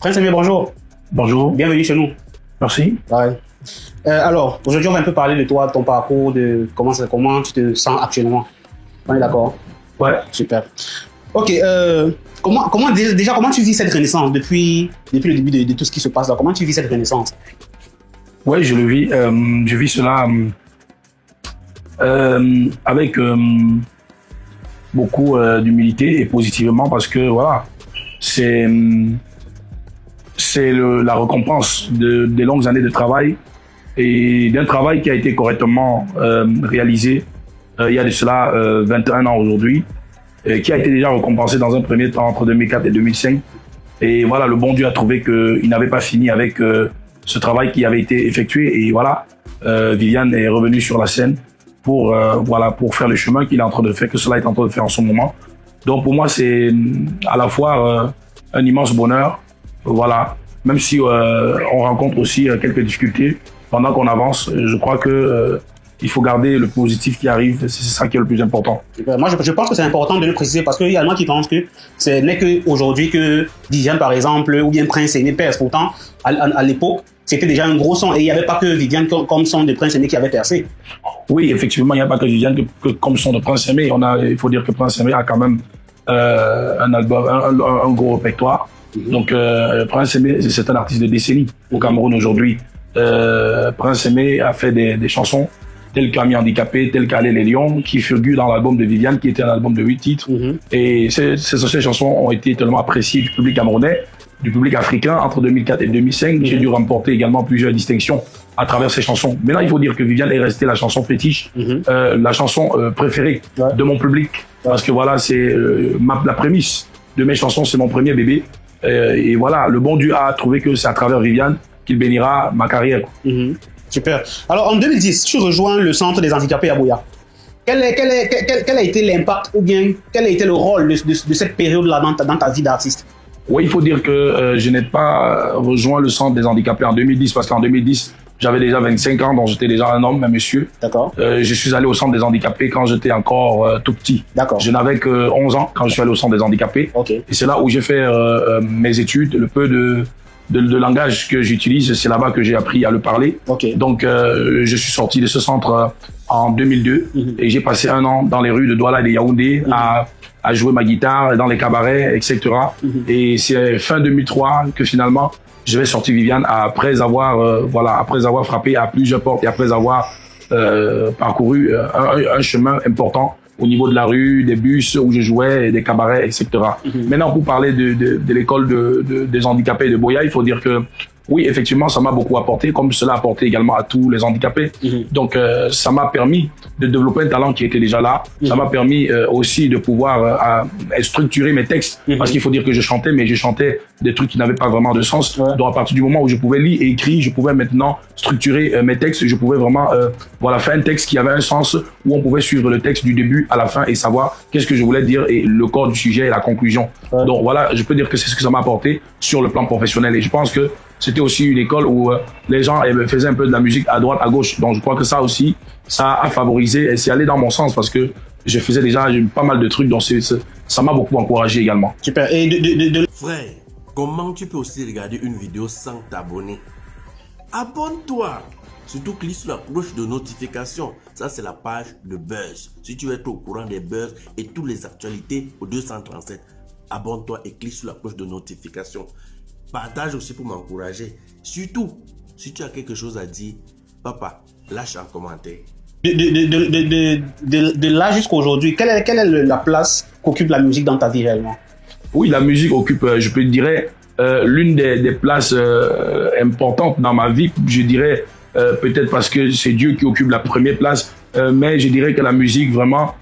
Prince Aimé, bonjour. Bonjour. Bienvenue chez nous. Merci. Ouais. Alors, aujourd'hui, on va un peu parler de toi, de ton parcours, de comment tu te sens actuellement. On est d'accord? Ouais. Super. Ok. Comment tu vis cette renaissance depuis le début de tout ce qui se passe là? Comment tu vis cette renaissance? Ouais, je le vis. Je vis cela avec beaucoup d'humilité et positivement parce que voilà, c'est la récompense des longues années de travail et d'un travail qui a été correctement réalisé il y a de cela 21 ans aujourd'hui, qui a été déjà récompensé dans un premier temps entre 2004 et 2005. Et voilà, le bon Dieu a trouvé qu'il n'avait pas fini avec ce travail qui avait été effectué. Et voilà, Viviane est revenue sur la scène pour faire le chemin qu'il est en train de faire, que cela est en train de faire en ce moment. Donc pour moi, c'est à la fois un immense bonheur. Voilà, même si on rencontre aussi quelques difficultés pendant qu'on avance, je crois que il faut garder le positif qui arrive, c'est ça qui est le plus important. Moi, je pense que c'est important de le préciser parce qu'il y a des gens qui pensent que ce n'est qu'aujourd'hui que Viviane, par exemple, ou bien Prince Aimé perce. Pourtant, à l'époque, c'était déjà un gros son et il n'y avait pas que Viviane comme son de Prince Aimé qui avait percé. Oui, effectivement, il n'y a pas que Viviane que comme son de Prince Aimé. Il faut dire que Prince Aimé a quand même un album, un gros répertoire. Donc, Prince Aimé, c'est un artiste de décennie au Cameroun aujourd'hui. Prince Aimé a fait des chansons telles qu'Ami Handicapé, telles qu'Aller les Lions, qui figurent dans l'album de Viviane, qui était un album de 8 titres. Et ces chansons ont été tellement appréciées du public camerounais, du public africain entre 2004 et 2005. J'ai dû remporter également plusieurs distinctions à travers ces chansons. Maintenant, il faut dire que Viviane est restée la chanson fétiche, la chanson préférée de mon public. Parce que voilà, c'est la prémisse de mes chansons, c'est mon premier bébé. Et voilà, le bon Dieu a trouvé que c'est à travers Viviane qu'il bénira ma carrière. Super. Alors, en 2010, tu rejoins le centre des handicapés à Buea. Quel a été l'impact ou bien quel a été le rôle de cette période-là dans ta vie d'artiste? Oui, il faut dire que je n'ai pas rejoint le centre des handicapés en 2010 parce qu'en 2010, j'avais déjà 25 ans, donc j'étais déjà un homme, un monsieur. D'accord. Je suis allé au centre des handicapés quand j'étais encore tout petit. D'accord. Je n'avais que 11 ans quand je suis allé au centre des handicapés. Ok. Et c'est là où j'ai fait mes études, le peu de langage que j'utilise, c'est là-bas que j'ai appris à le parler. Okay. Donc, je suis sorti de ce centre en 2002 et j'ai passé un an dans les rues de Douala et de Yaoundé à jouer ma guitare dans les cabarets, etc. Et c'est fin 2003 que finalement, je vais sortir Viviane après avoir frappé à plusieurs portes et après avoir parcouru un chemin important au niveau de la rue, des bus où je jouais, des cabarets, etc. Maintenant, pour parler de l'école des handicapés de Buea, il faut dire que oui, effectivement, ça m'a beaucoup apporté, comme cela a apporté également à tous les handicapés. Donc, ça m'a permis de développer un talent qui était déjà là. Ça m'a permis aussi de pouvoir structurer mes textes, parce qu'il faut dire que je chantais, mais je chantais des trucs qui n'avaient pas vraiment de sens. Donc, à partir du moment où je pouvais lire et écrire, je pouvais maintenant structurer mes textes. Je pouvais vraiment faire un texte qui avait un sens, où on pouvait suivre le texte du début à la fin et savoir qu'est-ce que je voulais dire et le corps du sujet et la conclusion. Donc, voilà, je peux dire que c'est ce que ça m'a apporté sur le plan professionnel. Et je pense que c'était aussi une école où les gens faisaient un peu de la musique à droite, à gauche. Donc, je crois que ça aussi, ça a favorisé et c'est allé dans mon sens parce que je faisais déjà pas mal de trucs. Donc, ça m'a beaucoup encouragé également. Super. Et Frère, comment tu peux aussi regarder une vidéo sans t'abonner? Abonne-toi. Surtout, clique sur la cloche de notification. Ça, c'est la page de Buzz. Si tu veux être au courant des buzz et toutes les actualités au 237, abonne-toi et clique sur la cloche de notification. Partage aussi pour m'encourager. Surtout, si tu as quelque chose à dire, papa, lâche un commentaire. De là jusqu'à aujourd'hui, quelle est la place qu'occupe la musique dans ta vie réellement? Oui, la musique occupe, je peux dire, l'une des places importantes dans ma vie. Je dirais peut-être parce que c'est Dieu qui occupe la première place, mais je dirais que la musique vraiment,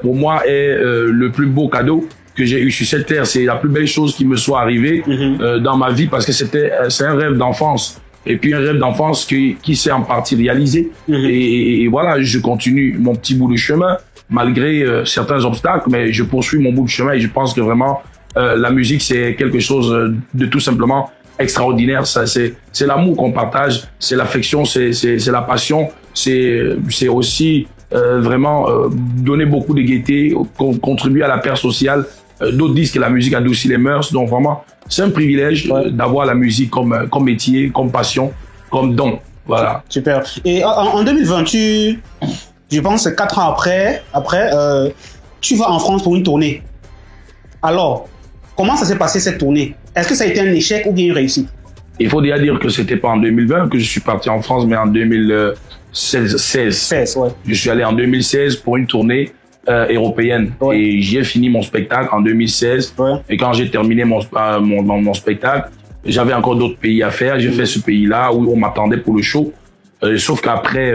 pour moi, est le plus beau cadeau que j'ai eu sur cette terre. C'est la plus belle chose qui me soit arrivée dans ma vie parce que c'est un rêve d'enfance. Et puis un rêve d'enfance qui s'est en partie réalisé. Et voilà, je continue mon petit bout de chemin malgré certains obstacles, mais je poursuis mon bout de chemin et je pense que vraiment la musique c'est quelque chose de tout simplement extraordinaire. C'est l'amour qu'on partage, c'est l'affection, c'est la passion, c'est aussi vraiment donner beaucoup de gaieté, contribuer à la paix sociale D'autres disent que la musique adoucit les mœurs. Donc vraiment, c'est un privilège d'avoir la musique comme métier, comme passion, comme don. Voilà. Super. Et en 2020, je pense 4 ans après, tu vas en France pour une tournée. Alors, comment ça s'est passé cette tournée? Est-ce que ça a été un échec ou bien une réussite? Il faut déjà dire que c'était pas en 2020 que je suis parti en France, mais en 2016. Ouais. Je suis allé en 2016 pour une tournée européenne. Ouais. Et j'ai fini mon spectacle en 2016. Ouais. Et quand j'ai terminé mon spectacle, j'avais encore d'autres pays à faire. J'ai fait ce pays-là où on m'attendait pour le show. Sauf qu'après,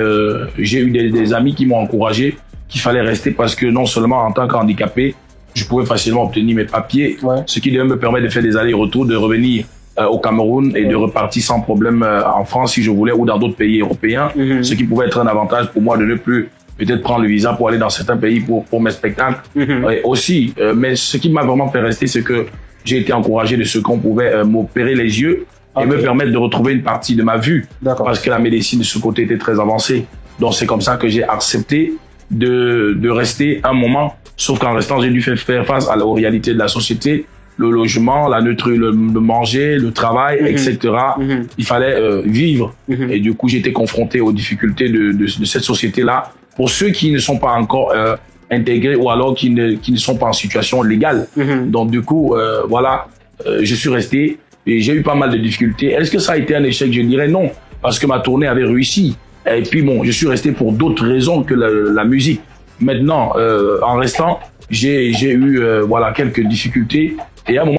j'ai eu des amis qui m'ont encouragé qu'il fallait rester parce que non seulement en tant qu'handicapé, je pouvais facilement obtenir mes papiers, ce qui devait me permettre de faire des allers-retours, de revenir au Cameroun et de repartir sans problème en France si je voulais ou dans d'autres pays européens, ce qui pouvait être un avantage pour moi de ne plus peut-être prendre le visa pour aller dans certains pays pour mes spectacles. Et aussi, mais ce qui m'a vraiment fait rester, c'est que j'ai été encouragé de ce qu'on pouvait m'opérer les yeux et me permettre de retrouver une partie de ma vue parce que la médecine de ce côté était très avancée. Donc c'est comme ça que j'ai accepté de rester un moment, sauf qu'en restant, j'ai dû faire face aux réalités de la société, le logement, le manger, le travail, etc. Il fallait vivre. Et du coup, j'étais confronté aux difficultés de cette société-là. Pour ceux qui ne sont pas encore intégrés ou alors qui ne sont pas en situation légale. Donc du coup, voilà, je suis resté et j'ai eu pas mal de difficultés. Est-ce que ça a été un échec? Je dirais non, parce que ma tournée avait réussi. Et puis bon, je suis resté pour d'autres raisons que la musique. Maintenant, en restant, j'ai eu voilà quelques difficultés et à un moment